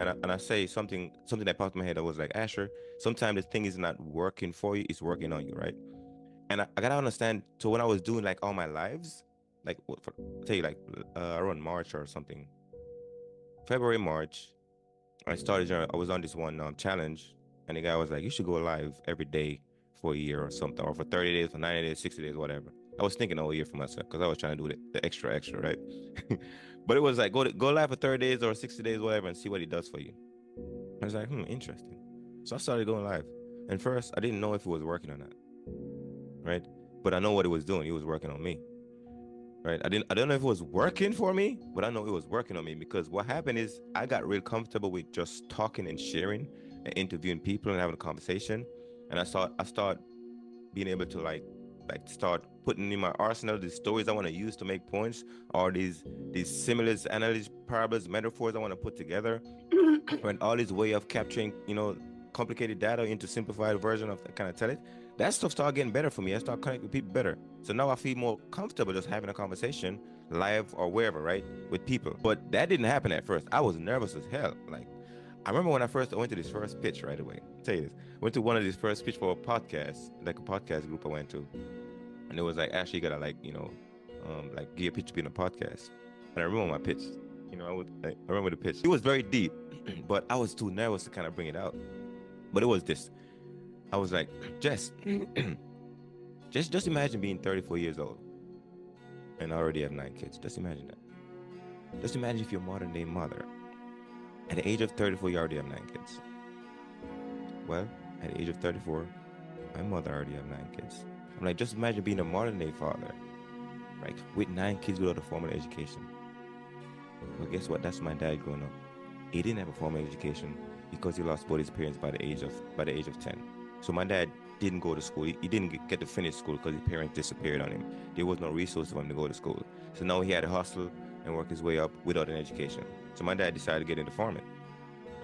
and I say something that popped in my head. I was like, Asher, sometimes the thing is not working for you, it's working on you, right? And I gotta understand. So when I was doing like all my lives, like I'll tell you like around March or something, February, March, I started. I was on this one challenge, and the guy was like, "You should go live every day for a year or something, or for 30 days, for 90 days, 60 days, whatever." I was thinking all year for myself because I was trying to do the extra, right? But it was like go live for 30 days or 60 days, whatever, and see what he does for you. I was like, interesting. So I started going live, and first I didn't know if it was working or not, right? But I know what it was doing. It was working on me, right? I don't know if it was working for me, but I know it was working on me because what happened is I got real comfortable with just talking and sharing and interviewing people and having a conversation, and I start being able to like start putting in my arsenal these stories I want to use to make points, or these similes, analogies, parables, metaphors I want to put together, and all this way of capturing, complicated data into simplified version of kind of tell it. That stuff started getting better for me. I start connecting with people better. So now I feel more comfortable just having a conversation live or wherever, right, with people. But that didn't happen at first. I was nervous as hell. Like I remember when I went to this first pitch right away. I'll tell you this. I went to one of these first pitch for a podcast, like a podcast group I went to. And it was like, actually, you gotta like give a pitch to be in a podcast. And I remember my pitch. I remember the pitch. It was very deep, but I was too nervous to kind of bring it out. But it was this. I was like, Jess, just imagine being 34 years old and I already have 9 kids. Just imagine that. Just imagine if you're a modern day mother. At the age of 34, you already have 9 kids. Well, at the age of 34, my mother already have 9 kids. I'm like, just imagine being a modern day father, right? With 9 kids without a formal education. Well, guess what? That's my dad growing up. He didn't have a formal education because he lost both his parents by the age of 10. So my dad didn't go to school. He didn't get to finish school because his parents disappeared on him. There was no resource for him to go to school. So now he had to hustle and work his way up without an education. So my dad decided to get into farming.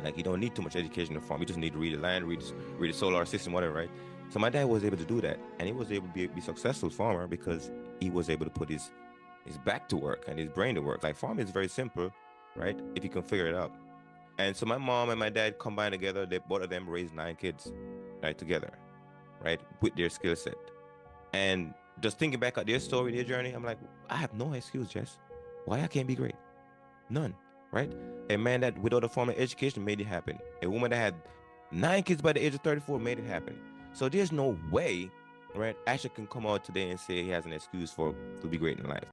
Like you don't need too much education to farm. You just need to read the land, read the solar system, whatever, right? So my dad was able to do that, and he was able to be a successful farmer because he was able to put his back to work and his brain to work. Like farming is very simple, right? If you can figure it out. And so my mom and my dad combined together. They both of them raised 9 kids, right, together, right, with their skill set. And just thinking back at their story, their journey, I'm like, I have no excuse, Jess. Why I can't be great? None, right? A man that without a formal education made it happen. A woman that had 9 kids by the age of 34 made it happen. So there's no way, right? Asher can come out today and say he has an excuse for to be great in life.